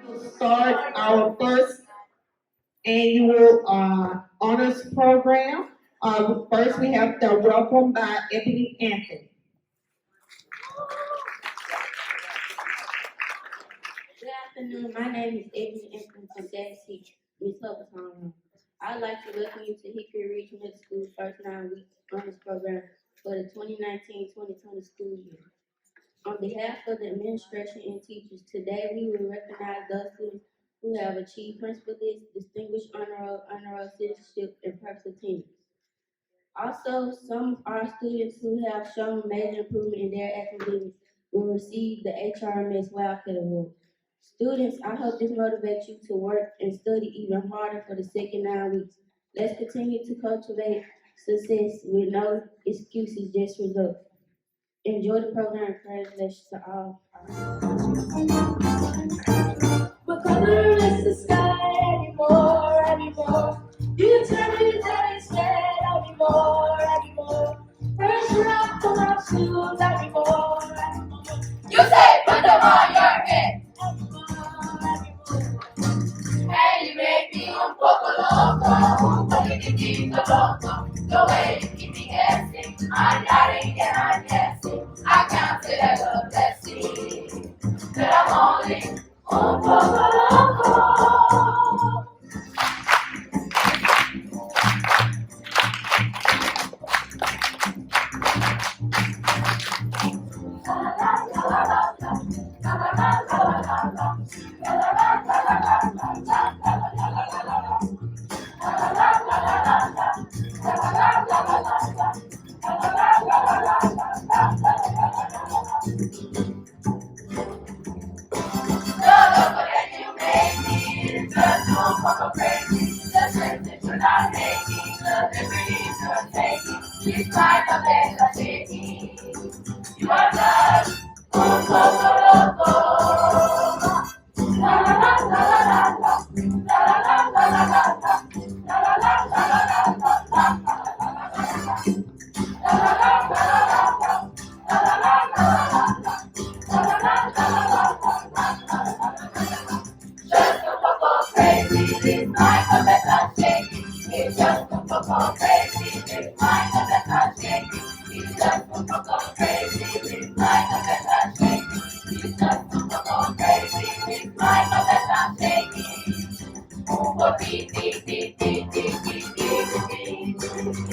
We'll start our first annual honors program. First, we have the welcome by Ebony Anthony. Good afternoon. My name is Ebony Anthony from Dad's Teacher, Ms. Hubbard. I'd like to welcome you to Hickory Ridge Middle School first 9-week honors program for the 2019-2020 school year. On behalf of the administration and teachers, today we will recognize those students who have achieved principal list, distinguished honor roll citizenship, and purpose attendance. Also, some of our students who have shown major improvement in their academics will receive the HRMS Wildcat Award. Students, I hope this motivates you to work and study even harder for the second 9 weeks. Let's continue to cultivate success with no excuses, just results. Enjoy the program. Congratulations to all. What color is the sky anymore? You tell me that it's red anymore. First rock on our shoes anymore. You say put them on your head. And you make me un poco loco. The way you keep me guessing, I'm nodding and I'm guessing. I count it as a blessing that I'm only un poco loco. It's like a bed of taking. You are just un poco loco. La la la la la la la la la la la la la la la la just un poco crazy, this mind of it not shaking. It's just un poco crazy, this mind of it not shaking. It's just un poco crazy, this mind of it not shaking. It's just un poco crazy, this mind of it not shaking. Oh, dee dee dee dee dee dee dee dee.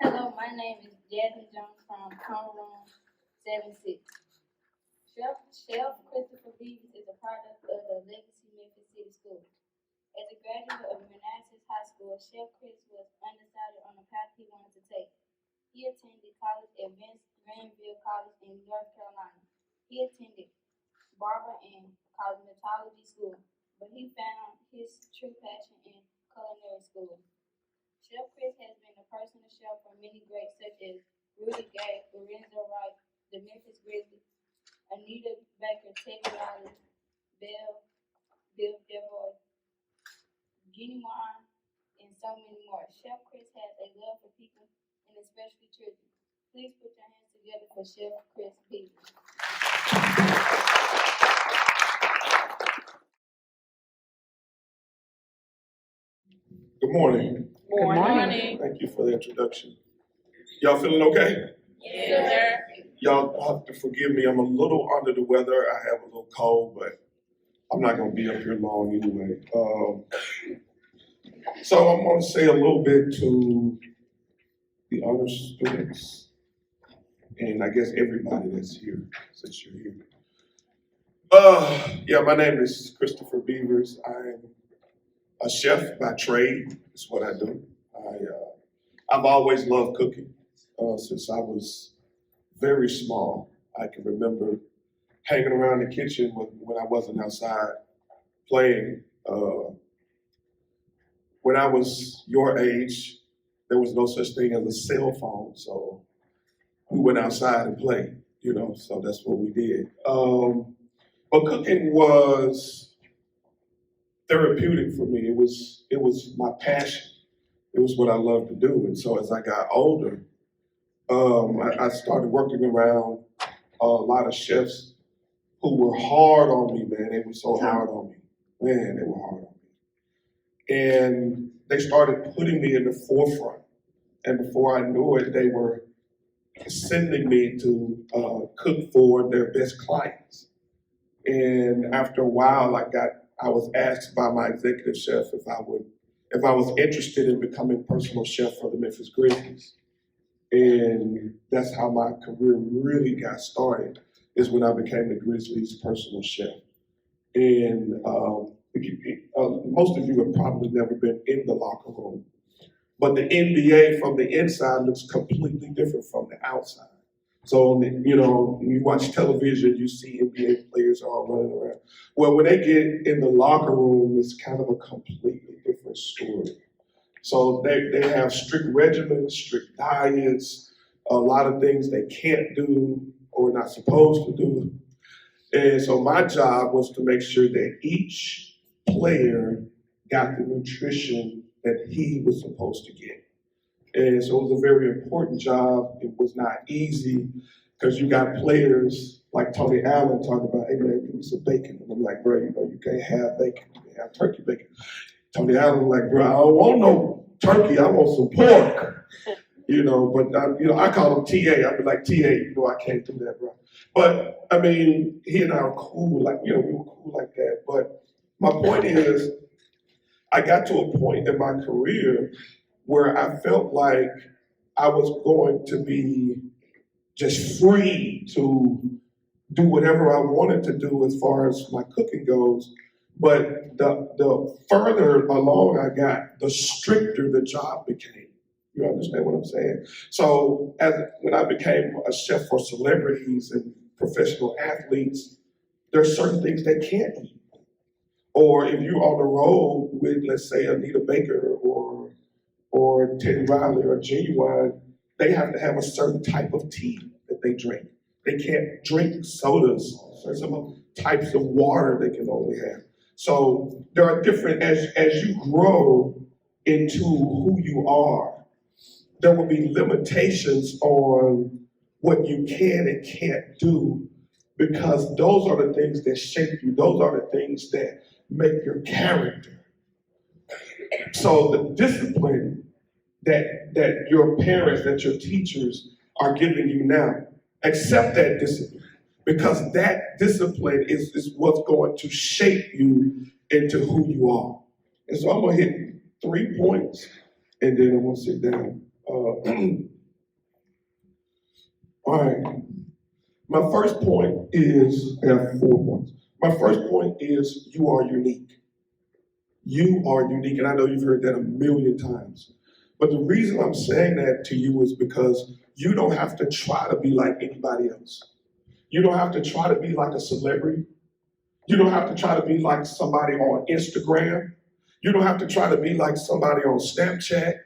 Hello, my name is Jasmine Jones from Homeroom 76. Chef Christopher Beavers is a product of the Legacy Memphis City School. As a graduate of Manassas High School, Chef Chris was undecided on the path he wanted to take. He attended college at Granville College in North Carolina. He attended barber and cosmetology school, but he found his true passion in culinary school. Chef Chris has been a personal chef for many greats such as Rudy Gay, Lorenzo Wright, the Memphis Grizzlies, Anita Baker, Teddy Riley, Bill DeVoy, Guinea Warren, and so many more. Chef Chris has a love for people and especially children. Please put your hands together for Chef Chris Beavers. Good morning. Good morning. Thank you for the introduction. Y'all feeling okay? Yes, sir. Y'all have to forgive me. I'm a little under the weather. I have a little cold, but I'm not going to be up here long anyway. So I'm going to say a little bit to the honor students, and I guess everybody that's here, since you're here. Yeah, my name is Christopher Beavers. I'm a chef by trade. Is what I do. I've always loved cooking since I was very small. I can remember hanging around the kitchen when I wasn't outside playing. When I was your age, there was no such thing as a cell phone, so we went outside and played, so that's what we did. But cooking was therapeutic for me. It was my passion. It was what I loved to do. And so as I got older, I started working around a lot of chefs who were hard on me, man. They were so hard on me. Man, they were hard on me. And they started putting me in the forefront. And before I knew it, they were sending me to cook for their best clients. And after a while, I was asked by my executive chef if I was interested in becoming personal chef for the Memphis Grizzlies. And that's how my career really got started, is when I became the Grizzlies' personal chef. And most of you have probably never been in the locker room, but the NBA from the inside looks completely different from the outside. So, when you watch television, you see NBA players all running around. Well, when they get in the locker room, it's kind of a completely different story. So they have strict regimens, strict diets, a lot of things they can't do or not supposed to do. And so my job was to make sure that each player got the nutrition that he was supposed to get. And so it was a very important job. It was not easy because you got players like Tony Allen talking about, hey man, give me some bacon. And I'm like, bro, you can't have bacon. You can have turkey bacon. Tony Allen like, bro, I don't want no turkey. I want some pork. But I call him TA. I'd be like, TA, I can't do that, bro. But I mean, he and I are cool, we were cool like that. But my point is, I got to a point in my career where I felt like I was going to be just free to do whatever I wanted to do as far as my cooking goes. But the further along I got, the stricter the job became. You understand what I'm saying? So when I became a chef for celebrities and professional athletes, there's certain things they can't eat. Or if you're on the road with, let's say, Anita Baker or Teddy Riley or Genuine, they have to have a certain type of tea that they drink. They can't drink sodas. There's some types of water they can only have. So there are different, as you grow into who you are, there will be limitations on what you can and can't do, because those are the things that shape you. Those are the things that make your character. So the discipline that your parents, that your teachers are giving you now, accept that discipline, because that discipline is what's going to shape you into who you are. And so I'm going to hit 3 points, and then I'm going to sit down. All right. My first point is, I have 4 points. My first point is, you are unique. You are unique, and I know you've heard that a million times. But the reason I'm saying that to you is because you don't have to try to be like anybody else. You don't have to try to be like a celebrity. You don't have to try to be like somebody on Instagram. You don't have to try to be like somebody on Snapchat.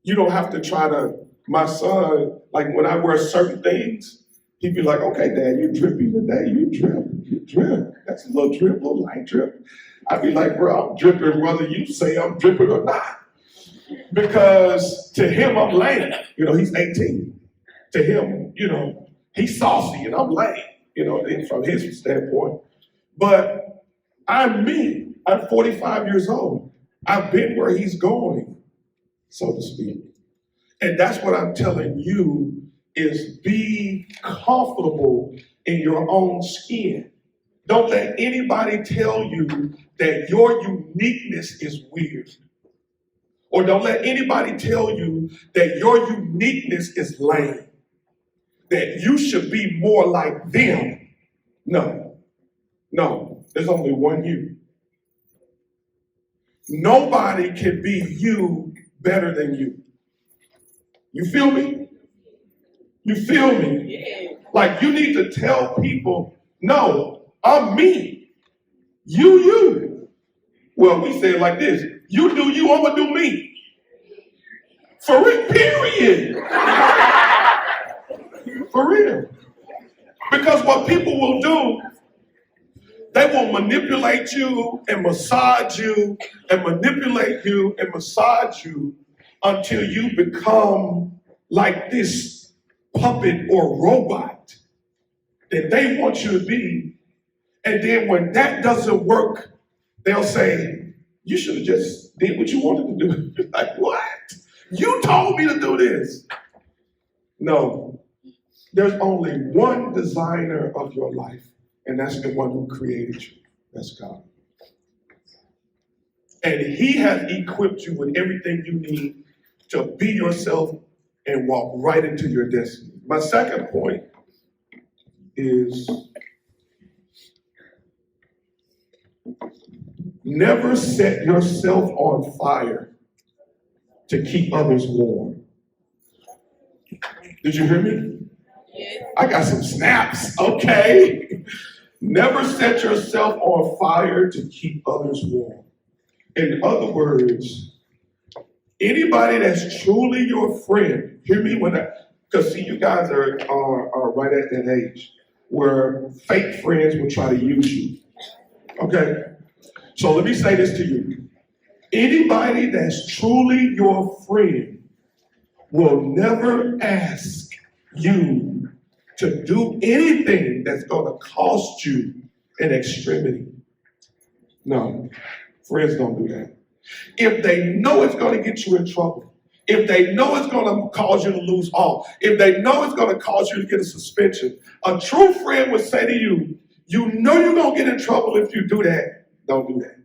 You don't have to try to, my son, like when I wear certain things, He'd be like, okay, Dad, you drippy today. You drip. That's a little drip, a little light drip. I'd be like, bro, I'm dripping whether you say I'm dripping or not. Because to him, I'm lame. He's 18. To him, he's saucy and I'm lame, from his standpoint. But I'm me. I'm 45 years old. I've been where he's going, so to speak. And that's what I'm telling you is be comfortable in your own skin. Don't let anybody tell you that your uniqueness is weird. Or don't let anybody tell you that your uniqueness is lame. That you should be more like them. No, there's only one you. Nobody can be you better than you. You feel me? You feel me? Yeah. Like you need to tell people, no, I'm me. You. Well, we say it like this. You do you, I'm gonna do me. For real, period. For real. Because what people will do, they will manipulate you and massage you and manipulate you and massage you until you become like this puppet or robot that they want you to be. And then when that doesn't work, they'll say, you should have just did what you wanted to do. Like, what? You told me to do this. No, there's only one designer of your life, and that's the one who created you. That's God. And he has equipped you with everything you need to be yourself and walk right into your destiny. My second point is never set yourself on fire to keep others warm. Did you hear me? Yeah. I got some snaps, okay? Never set yourself on fire to keep others warm. In other words, anybody that's truly your friend, hear me because see, you guys are right at that age where fake friends will try to use you. Okay? So let me say this to you. Anybody that's truly your friend will never ask you to do anything that's going to cost you an extremity. No, friends don't do that. If they know it's going to get you in trouble, if they know it's going to cause you to lose all, if they know it's going to cause you to get a suspension, a true friend would say to you, you know you're going to get in trouble if you do that. Don't do that.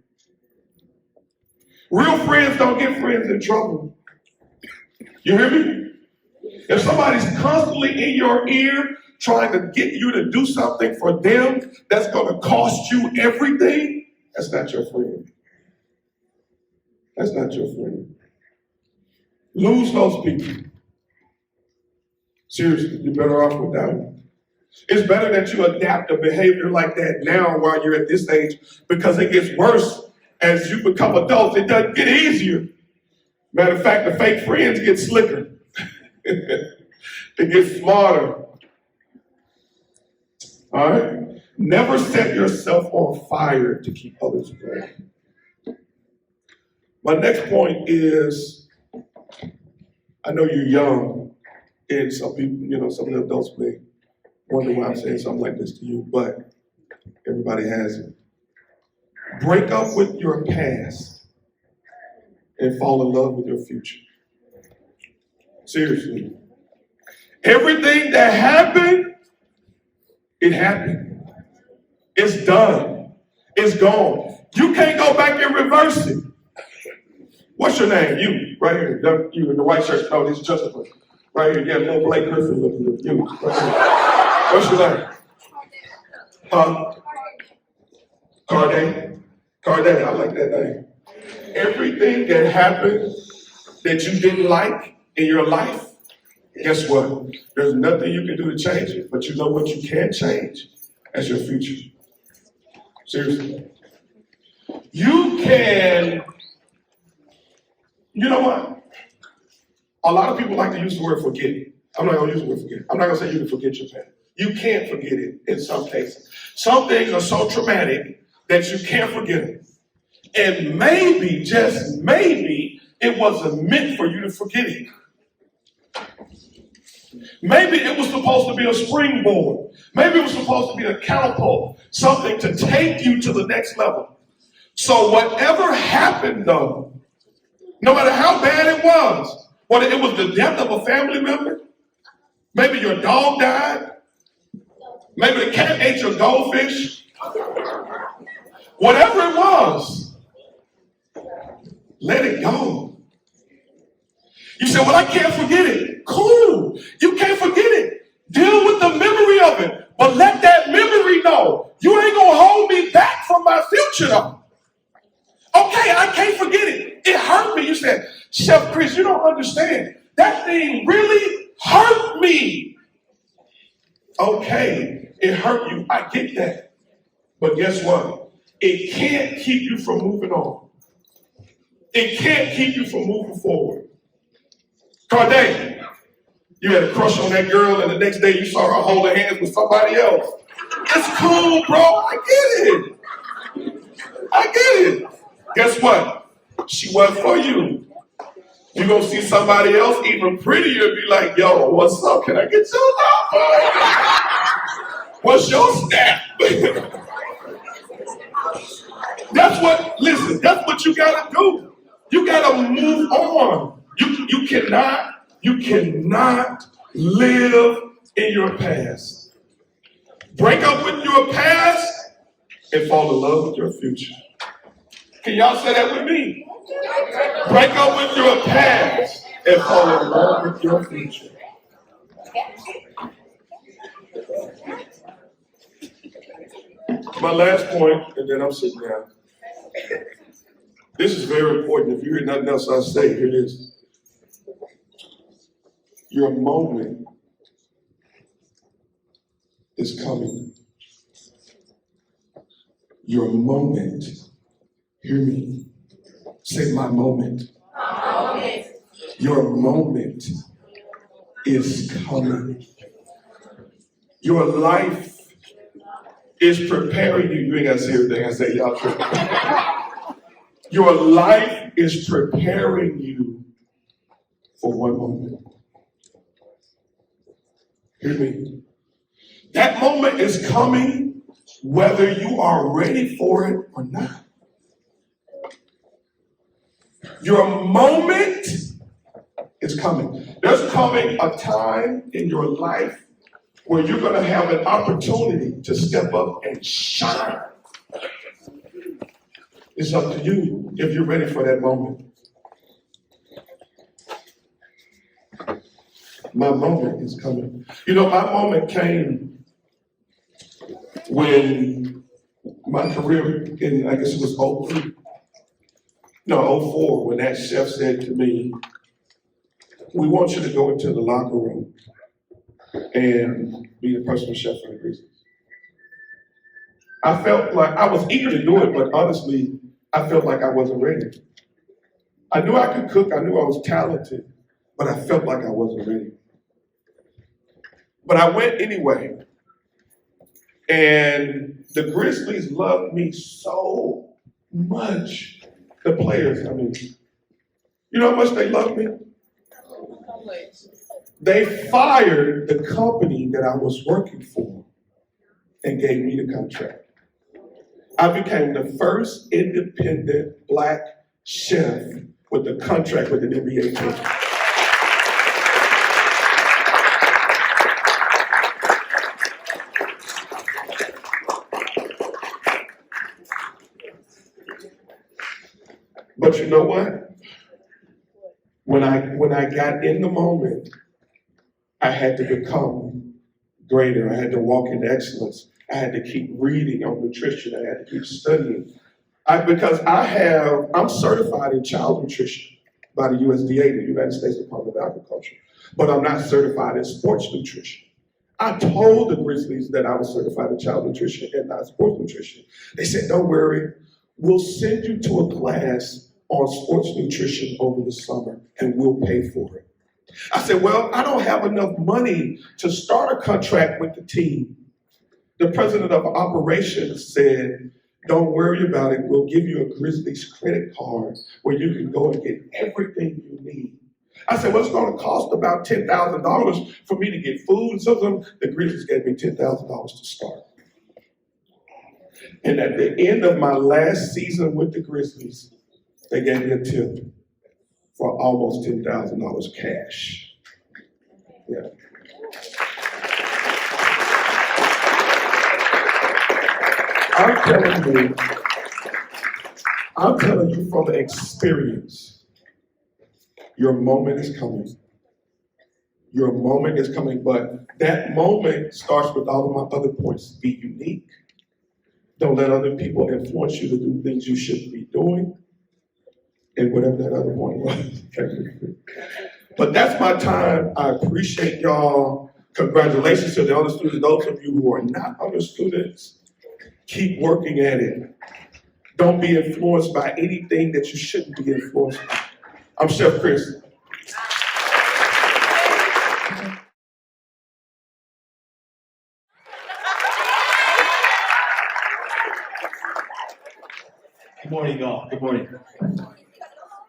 Real friends don't get friends in trouble. You hear me? If somebody's constantly in your ear trying to get you to do something for them that's going to cost you everything, that's not your friend. That's not your friend. Lose those people. Seriously, you're better off with that one. It's better that you adapt a behavior like that now while you're at this age, because it gets worse as you become adults. It doesn't get easier. Matter of fact, the fake friends get slicker. They get smarter. All right? Never set yourself on fire to keep others warm. My next point is, I know you're young, and some people, some of the adults may wonder why I'm saying something like this to you, but everybody has it. Break up with your past and fall in love with your future. Seriously. Everything that happened, it happened. It's done. It's gone. You can't go back and reverse it. What's your name? You, right here. You in the white shirt. No, this is Christopher. Right here. Yeah, little Blake Griffin looking. You, right here. What's your name? Carday, I like that name. Everything that happened that you didn't like in your life, guess what? There's nothing you can do to change it, but you know what you can change? That's your future. Seriously. You can, you know what? A lot of people like to use the word forget. I'm not going to use the word forget. I'm not going to say you can forget your past. You can't forget it in some cases. Some things are so traumatic that you can't forget it. And maybe, just maybe, it wasn't meant for you to forget it. Maybe it was supposed to be a springboard. Maybe it was supposed to be a catapult, something to take you to the next level. So whatever happened though, no matter how bad it was, whether it was the death of a family member, maybe your dog died, maybe the cat ate your goldfish, whatever it was, let it go. You say, well, I can't forget it. Cool. You can't forget it. Deal with the memory of it. But let that memory know you ain't going to hold me back from my future though. Okay, I can't forget it. It hurt me. You said, Chef Chris, you don't understand. That thing really hurt me. Okay, it hurt you. I get that. But guess what? It can't keep you from moving on. It can't keep you from moving forward. Carday, you had a crush on that girl and the next day you saw her holding hands with somebody else. It's cool, bro. I get it. I get it. Guess what? She wasn't for you. You're going to see somebody else even prettier and be like, yo, what's up? Can I get your number? What's your snap? That's what you got to do. You got to move on. You cannot live in your past. Break up with your past and fall in love with your future. Can y'all say that with me? Break up with your past and fall in love with your future. My last point, and then I'm sitting down. This is very important. If you hear nothing else I say, here it is. Your moment is coming. Your moment. Hear me. Say my moment. My moment. Your moment is coming. Your life is preparing you. You ain't got to say everything I say, y'all tripping. Your life is preparing you for one moment. Hear me. That moment is coming whether you are ready for it or not. Your moment is coming. There's coming a time in your life where you're going to have an opportunity to step up and shine. It's up to you if you're ready for that moment. My moment is coming. You know, my moment came when my career in, I guess it was 04, when that chef said to me, we want you to go into the locker room and be the personal chef for the Grizzlies. I felt like I was eager to do it, but honestly, I felt like I wasn't ready. I knew I could cook, I knew I was talented, but I felt like I wasn't ready. But I went anyway. And the Grizzlies loved me so much. The players, I mean, you know how much they loved me? They fired the company that I was working for and gave me the contract. I became the first independent Black chef with a contract with an NBA team. But you know what? When I got in the moment, I had to become greater. I had to walk in excellence. I had to keep reading on nutrition. I had to keep studying. I'm certified in child nutrition by the USDA, the United States Department of Agriculture, but I'm not certified in sports nutrition. I told the Grizzlies that I was certified in child nutrition and not sports nutrition. They said, don't worry, we'll send you to a class on sports nutrition over the summer and we'll pay for it. I said, well, I don't have enough money to start a contract with the team. The president of operations said, don't worry about it. We'll give you a Grizzlies credit card where you can go and get everything you need. I said, well, it's going to cost about $10,000 for me to get food and something. The Grizzlies gave me $10,000 to start. And at the end of my last season with the Grizzlies, they gave me a tip for almost $10,000 cash. Yeah. I'm telling you from experience, your moment is coming. Your moment is coming, but that moment starts with all of my other points. Be unique. Don't let other people influence you to do things you shouldn't be doing. And whatever that other point was. But that's my time. I appreciate y'all. Congratulations to the other students. Those of you who are not other students, keep working at it. Don't be influenced by anything that you shouldn't be influenced by. I'm Chef Chris. Good morning, y'all. Good morning.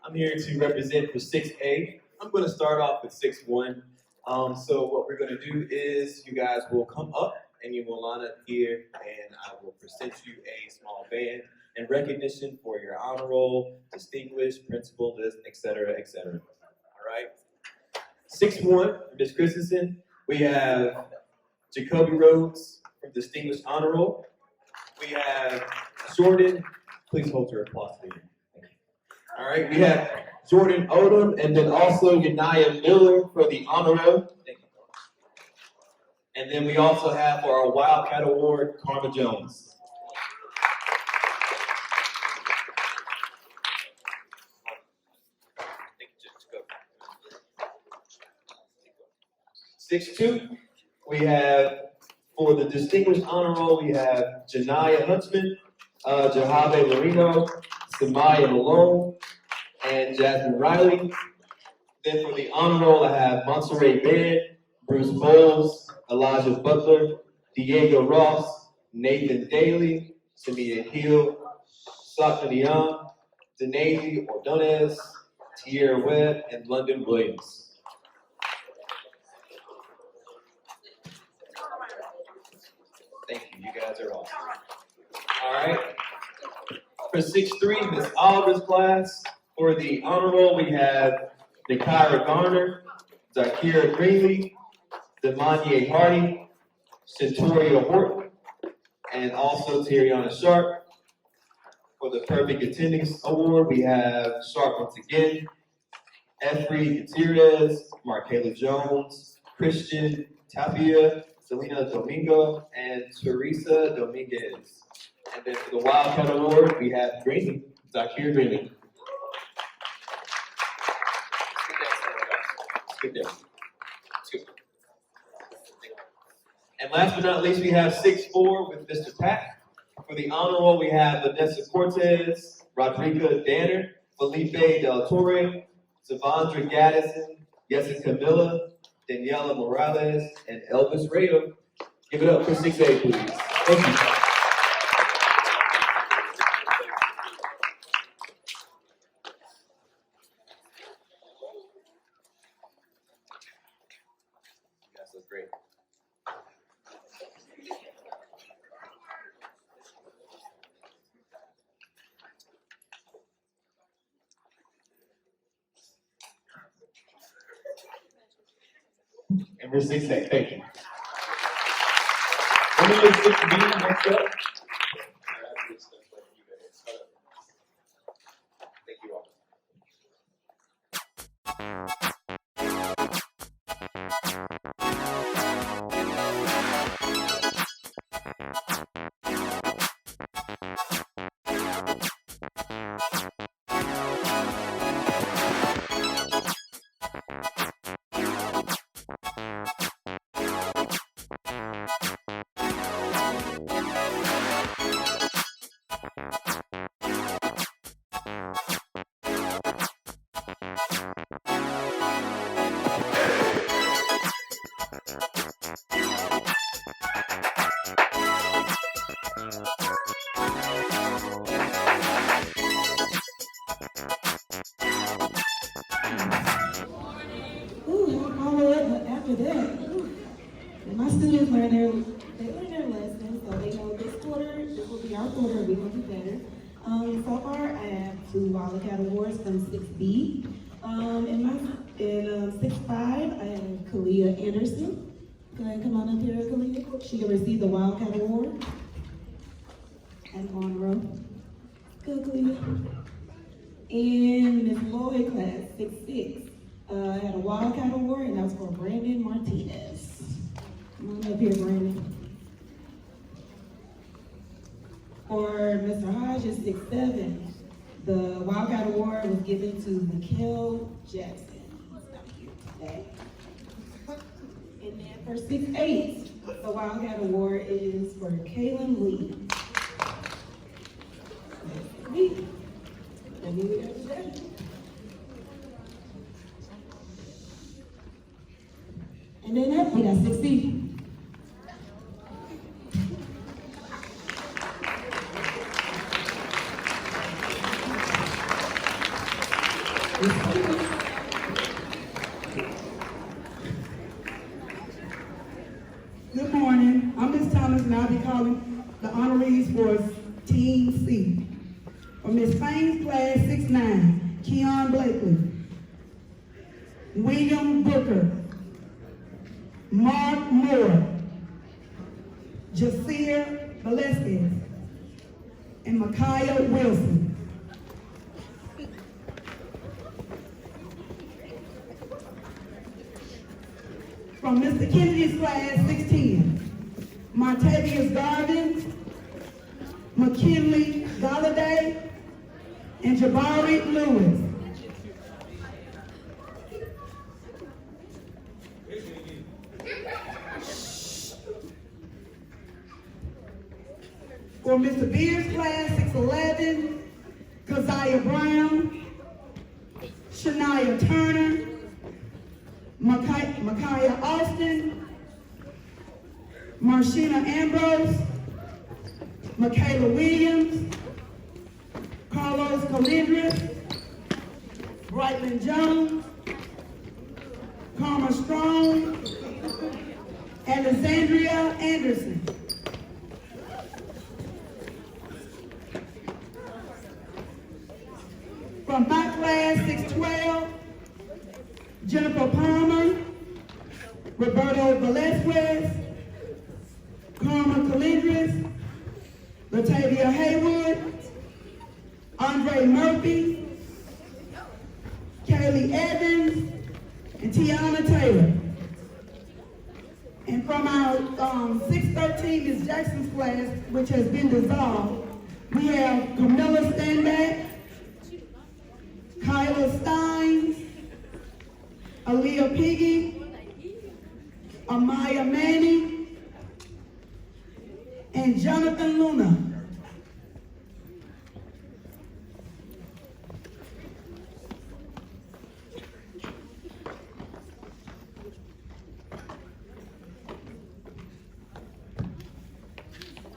I'm here to represent for 6A. I'm going to start off with 6-1. So what we're going to do is you guys will come up and you will line up here, and I will present you a small band in recognition for your honor roll, distinguished, principal list, etc., etc. All right. 6-1, Ms. Christensen. We have Jacoby Rhodes from Distinguished Honor Roll. We have Jordan. Please hold your applause, please. All right, we have Jordan Odom and then also Yanaya Miller for the honor roll. Thank you. And then we also have for our Wildcat Award, Karma Jones. Thank you, 6-2, we have for the Distinguished Honor Roll, we have Janaya Huntsman, Jahave Lorino, Samaya Malone, and Jasmine Riley. Then for the honor roll, I have Monterey Band, Bruce Bowles, Elijah Butler, Diego Ross, Nathan Daly, Samia Hill, Satya Niam, Denazy Ordonez, Tierra Webb, and London Williams. Thank you, you guys are awesome. All right. For 6-3, Miss Oliver's class. For the honor roll, we have Nikira Garner, Zakira Greenlee, Demanye Hardy, Centuria Horton, and also Tariana Sharp. For the Perfect Attendance Award, we have Sharp once again, Efrey Gutierrez, Markayla Jones, Christian Tapia, Selena Domingo, and Teresa Dominguez. And then for the Wildcat Award, we have Greenlee, Zakira Greenlee. Good day. And last but not least, we have 6-4 with Mr. Pack. For the honor roll, we have Vanessa Cortez, Rodrigo Danner, Felipe Del Torre, Savandra Gaddison, Jessica Miller, Daniela Morales, and Elvis Rayo. Give it up for 6A, please. Thank you. That's great. And we're 6A. Thank you. Let me just get the meeting next up. Thank you all. after that, my students learn their lessons, so they know this will be our quarter, we're gonna do better. So far, I have 2 Wildcat Awards from 6B. In 6'5", I have Kalia Anderson. Go ahead, come on up here, Kalia. She received the Wildcat Award. And on row. Good, Kalia. In Miss Lloyd class, 6'6", I had a Wildcat Award, and that was for Brandon Martinez. Come on up here, Brandon. For Mr. Hodges, 6'7", the Wildcat Award was given to Mikhail Jackson. He's not here today. And then for 6'8", the Wildcat Award is for Kaylin Lee. Me. And you there today. And then that, we got 6B. Good morning. I'm Ms. Thomas, and I'll be calling the honorees for Team C. For Ms. Fame's class, 6'9", Keon Blakely, William Booker, Mark Moore, Jasir Velasquez, and Micaiah Wilson. From Mr. Kennedy's class, 6'10", Martavius Garvin, McKinley Galladay, and Jabari Lewis. For Mr. Beers' class, 6'11", Keziah Brown, Shania Turner, Micaiah Austin, Marshina Ambrose, Michaela Williams, Carlos Calindris, Brightland Jones, Karma Strong, Alexandria Anderson. From my class, 6'12", Jennifer Palmer, Roberto Velasquez, Karma Calindris, Latavia Haywood, Andre Murphy, Kaylee Evans, and Tiana Taylor. And from our 613 Ms. Jackson's class, which has been dissolved, we have Camilla Standback, Kyla Stein, Aaliyah Piggy, Amaya Manning, and Jonathan Luna.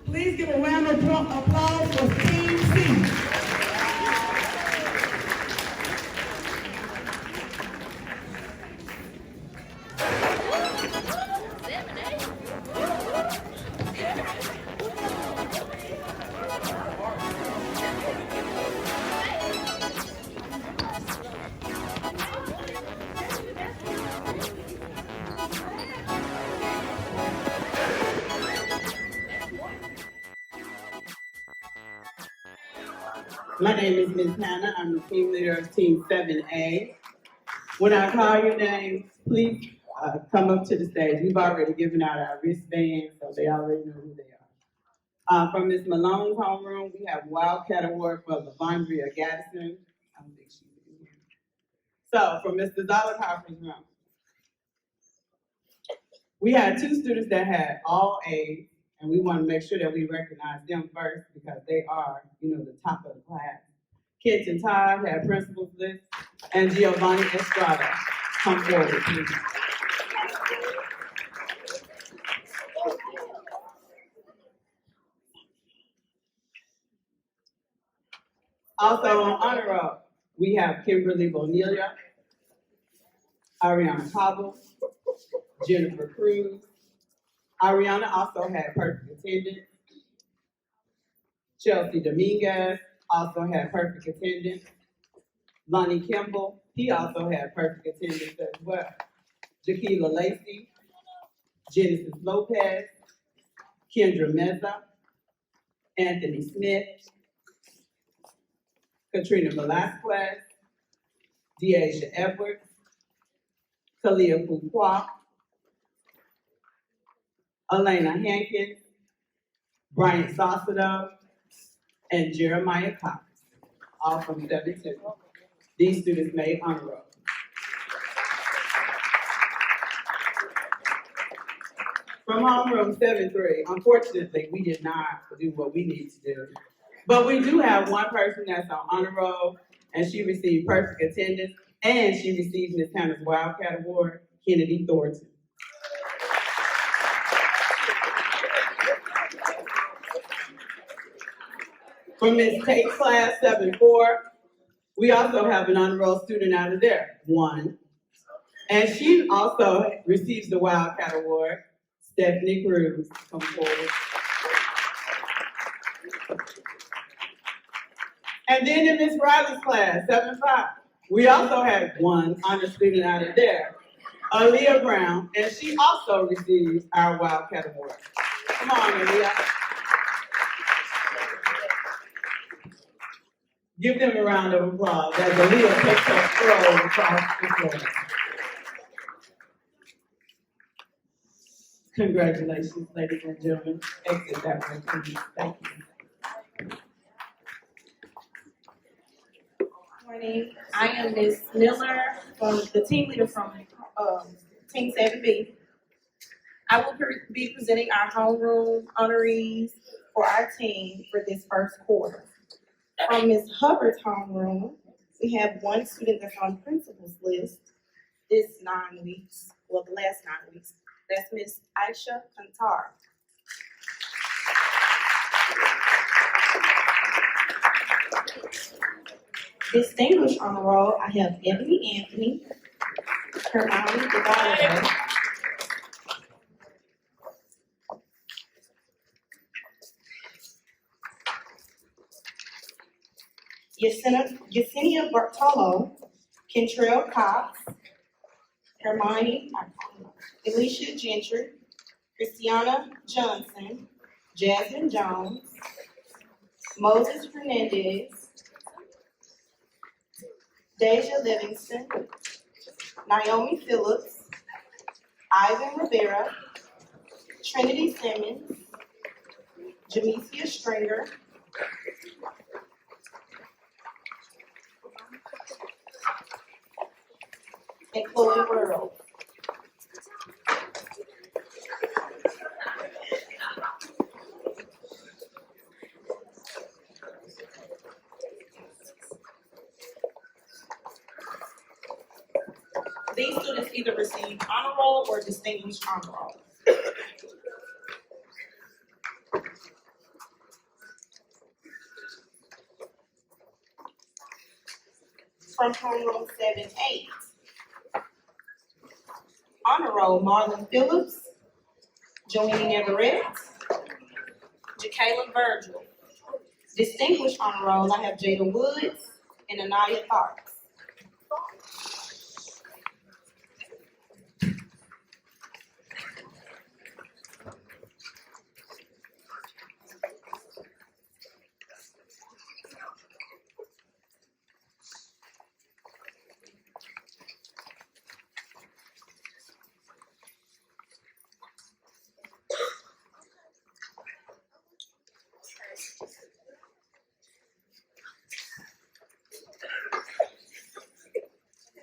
Please give a round of applause for Team C. My name is Ms. Hannah. I'm the team leader of Team 7A. When I call your names, please come up to the stage. We've already given out our wristbands, so they already know who they are. From Ms. Malone's homeroom, we have Wildcat Award for Lavondria Gaddison. I don't think she's in here. So, from Mr. Zollicoffer's room, we had 2 students that had all A's, and we want to make sure that we recognize them first because they are, the top of the class. Kenton Todd had principal's list, and Giovanni Estrada. Come forward, please. Also on honor roll, we have Kimberly Bonilla, Ariana Cobble, Jennifer Cruz. Ariana also had perfect attendance. Chelsea Dominguez also had perfect attendance. Lonnie Kimball, he also had perfect attendance as well. Jaquila Lacey, Genesis Lopez, Kendra Meza, Anthony Smith, Katrina Velasquez, Deasia Edwards, Kalia Fuqua, Elena Hankins, Brian Saucedo, and Jeremiah Cox, all from 72. These students made honor roll. From homeroom 7-3, unfortunately, we did not do what we need to do. But we do have one person that's on honor roll, and she received perfect attendance, and she received Miss Hannah's Wildcat Award, Kennedy Thornton. From Miss Tate class 7-4, we also have an honor roll student out of there, one. And she also receives the Wildcat Award, Stephanie Cruz. Come forward. And then in Miss Riley's class, 7-5, we also had one honor student out of there, Aaliyah Brown, and she also receives our Wildcat Award. Come on, Aaliyah. Give them a round of applause as Aaliyah takes her stroll across the floor. Congratulations, ladies and gentlemen. Exit that way, please. Thank you. Morning. I am Ms. Miller, from the team leader from Team 7B. I will be presenting our homeroom honorees for our team for this first quarter. From Ms. Hubbard's homeroom, we have one student that's on principal's list this 9 weeks, well, the last 9 weeks. That's Ms. Aisha Kantar. Distinguished honor roll, I have Ebony Anthony, Hermione Devine, Yesenia Bartolo, Kentrell Cox, Hermione, Alicia Gentry, Christiana Johnson, Jasmine Jones, Moses Hernandez, Deja Livingston, Naomi Phillips, Ivan Rivera, Trinity Simmons, Jamesia Stringer, and Chloe World. These students either receive honor roll or distinguished honor roll. From homeroom 7-8, honor roll Marlon Phillips, Joanne Everett, Jacayla Virgil. Distinguished honor roll, I have Jada Woods and Anaya Tharks.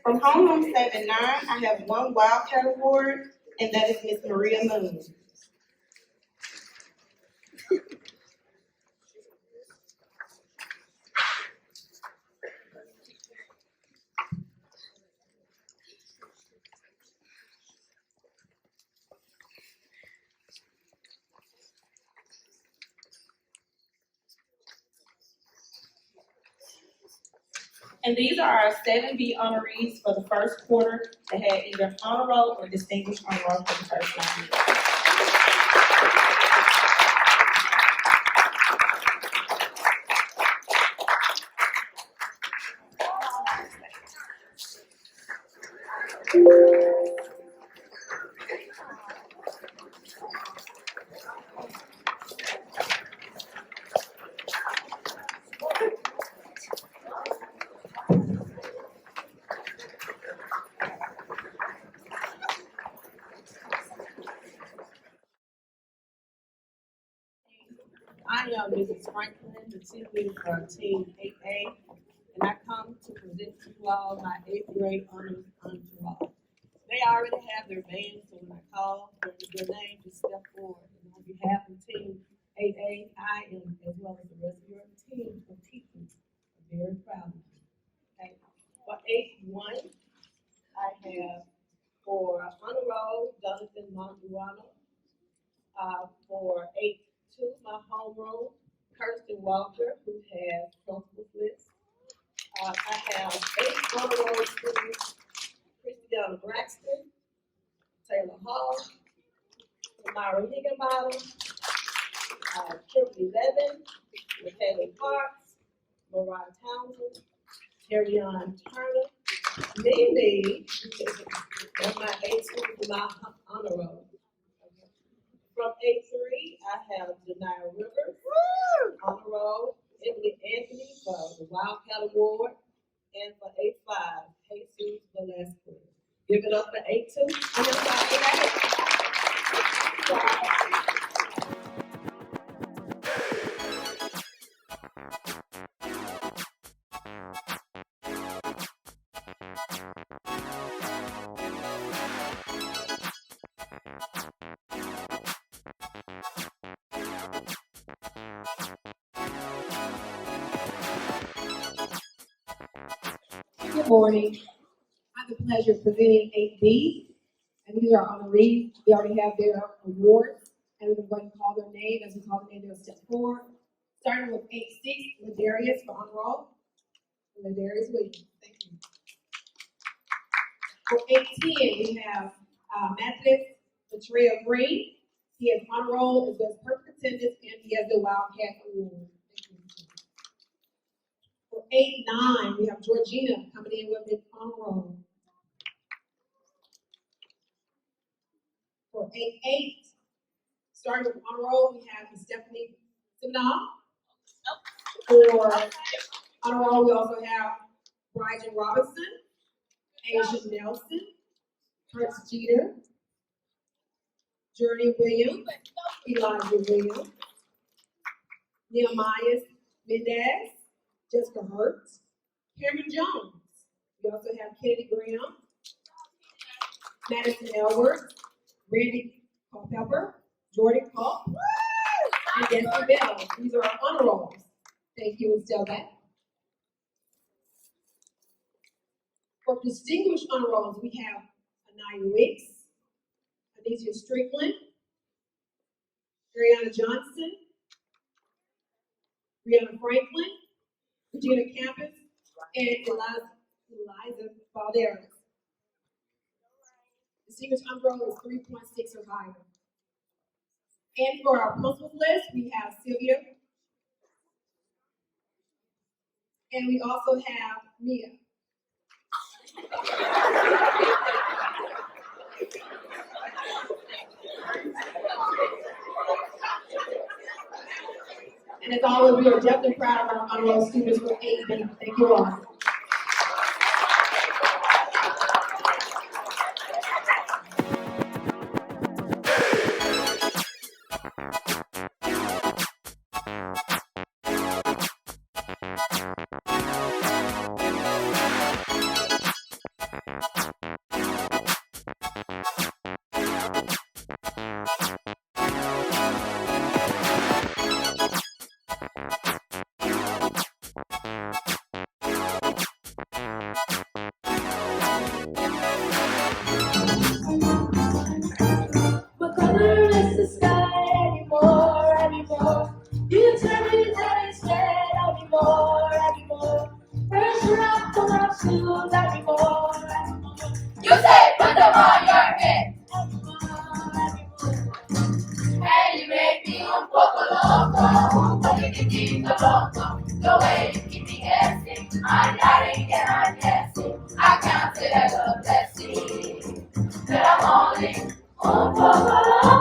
From homeroom 7-9, I have one Wildcat Award, and that is Miss Maria Moon. And these are our 7B honorees for the first quarter that had either honor roll or distinguished honor roll for the first 9 years. I am Mrs. Franklin, the team leader for Team 8A, and I come to present to you all my 8th grade honors entourage. They already have their bands, so when I call for their name, just step forward. And on behalf of Team 8A, I am, as well as the rest of your team of teachers, very proud of you. Okay. For 8-1, I have for honor roll, Jonathan Monduano. For 8-2, my homeroom, Kirsten Walker, who has principal's list. I have 8 honor roll students, Christiana Braxton, Taylor Hall, Tamara Higginbottom, Kimberly Levin, Michaela Parks, Mariah Townsend, Terryon Turner, Mimi, and my 8 students in my honor roll. From 8-3, I have Janiyah Rivers, honor roll, Emily Anthony for the Wildcat Award, and for 8-5, Jesus Velasquez. Give it up for 8-2. Good morning. I have the pleasure of presenting 8B, and these are honorees. They already have their awards, and we're going to call their name. As we call their name, they'll step forward. Starting with 8-6, Ladarius for honor roll. Ladarius Williams. Thank you. For 8-10, we have Matthew Petrea Green. He has honor roll as well as perfect attendance, and he has the Wildcat Award. Thank you. For 8-9, we have Georgina coming in with an honor roll. For 8-8, starting with honor roll, we have Stephanie Simnall. For honor roll, we also have Bryden Robinson, Asia Nelson, Curtis Jeter, Journey Williams, Elijah Williams, Nehemiah Mendez, Jessica Hertz, Cameron Jones. We also have Kennedy Graham, Madison Elworth, Randy Culpepper, Jordan Culp, and Destiny Bell. These are our honor rolls. Thank you, and still back. For distinguished honor rolls, we have Anaya Wicks, Anisha Strickland, Ariana Johnson, Brianna Franklin, Regina Campus, and Eliza Valderas. Distinguished honor roll is 3.6 or higher. And for our principal's list, we have Sylvia. And we also have Mia. And as always, we are definitely proud of our honor roll students for 8B. Thank you all. shoes anymore. You say put them on your head. And you make me un poco loco. Porque te loco. The way you keep me guessing. I'm doubting and I'm guessing. I count it as a blessing. That I'm only un poco loco.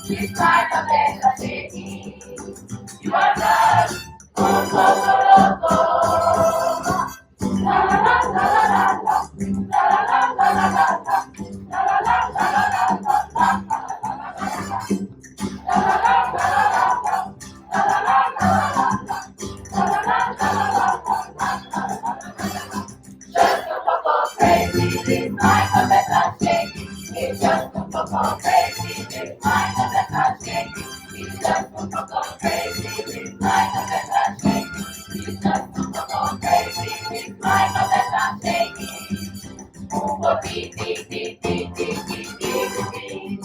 It's like a bed of shaking. You are just un poco loco. La la la la la la la la la la la la la la just un poco crazy, this mind of it not shaking. It's just un poco crazy, this mind of it not shaking. It's just un poco crazy, this mind of it not shaking. It's just un poco crazy, this mind of it not shaking. Oh, beep, beep, beep, beep, beep, beep, beep, beep.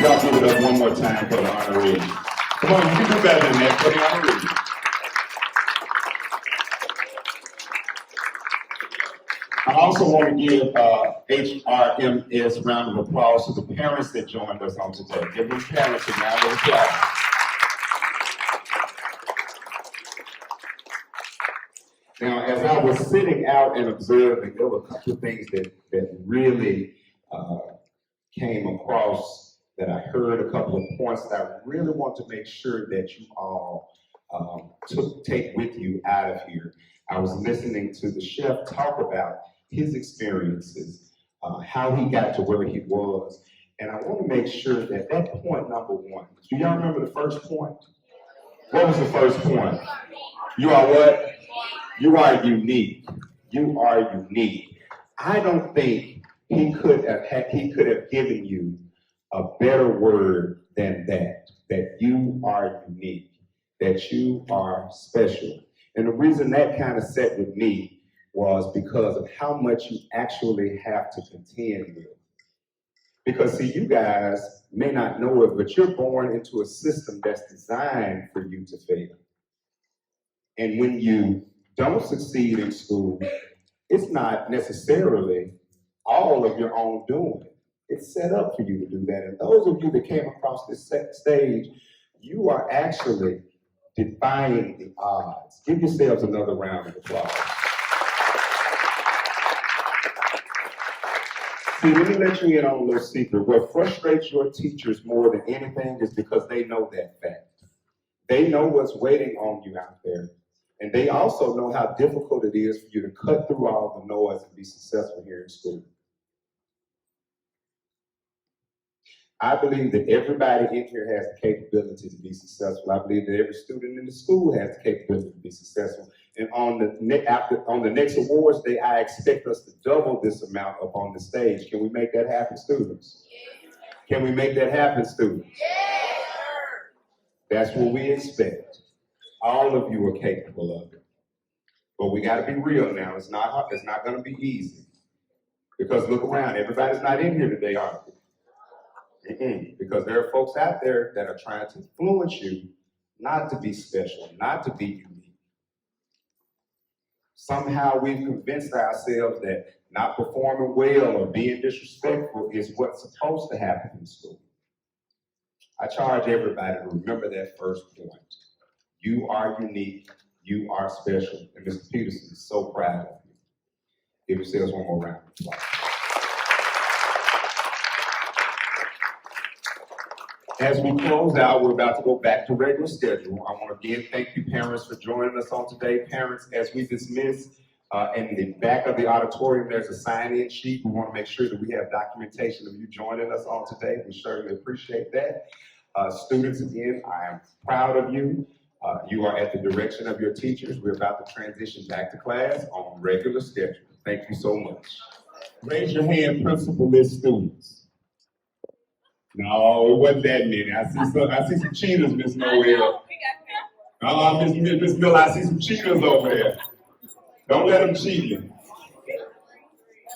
Y'all give it up one more time for the honoree. Come on, you can do better than that for the honoree. I also want to give HRMS round of applause to the parents that joined us on today. Give these parents a round of applause. Now, as I was sitting out and observing, there were a couple of things that really came across, that I heard, a couple of points that I really want to make sure that you all take with you out of here. I was listening to the chef talk about his experiences, how he got to where he was, and I want to make sure that point number one, do y'all remember the first point? What was the first point? You are what? You are unique. You are unique. I don't think he could have given you a better word than that you are unique, that you are special. And the reason that kind of set with me was because of how much you actually have to contend with. Because see, you guys may not know it, but you're born into a system that's designed for you to fail. And when you don't succeed in school, it's not necessarily all of your own doing. It's set up for you to do that. And those of you that came across this stage, you are actually defying the odds. Give yourselves another round of applause. See, let me let you in on a little secret. What frustrates your teachers more than anything is because they know that fact. They know what's waiting on you out there. And they also know how difficult it is for you to cut through all the noise and be successful here in school. I believe that everybody in here has the capability to be successful. I believe that every student in the school has the capability to be successful. And on the next awards day, I expect us to double this amount up on the stage. Can we make that happen, students? Can we make that happen, students? That's what we expect. All of you are capable of it. But we got to be real now. It's not going to be easy. Because look around. Everybody's not in here today, are they? Because there are folks out there that are trying to influence you not to be special, not to be unique. Somehow we've convinced ourselves that not performing well or being disrespectful is what's supposed to happen in school. I charge everybody to remember that first point. You are unique, you are special, and Mr. Peterson is so proud of you. Give yourselves one more round of applause. As we close out, we're about to go back to regular schedule. I want to again thank you parents for joining us on today. Parents, as we dismiss, in the back of the auditorium, there's a sign-in sheet. We want to make sure that we have documentation of you joining us on today. We certainly appreciate that. Students, again, I am proud of you. You are at the direction of your teachers. We're about to transition back to class on regular schedule. Thank you so much. Raise your hand, principal list students. No, it wasn't that many. I see some cheaters, Miss Noel. Miss Miller, I see some cheaters over there. Don't let them cheat you.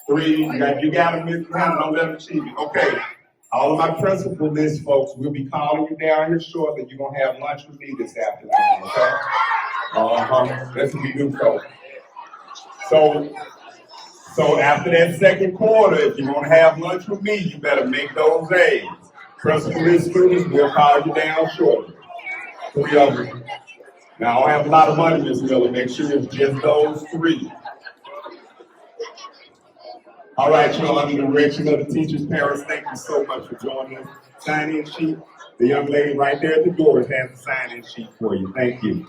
3, you got them, Miss Hannah, don't let them cheat you. Okay, all of my principal list folks, we'll be calling you down here shortly. You're going to have lunch with me this afternoon, okay? That's what we do, folks. So after that second quarter, if you want to have lunch with me, you better make those A's. Principal list students, we'll call you down shortly. 3 of them. Now, I don't have a lot of money, Ms. Miller. Make sure it's just those 3. All right, y'all, under the direction of the teachers, parents, thank you so much for joining us. Sign-in sheet. The young lady right there at the door has the sign-in sheet for you. Thank you.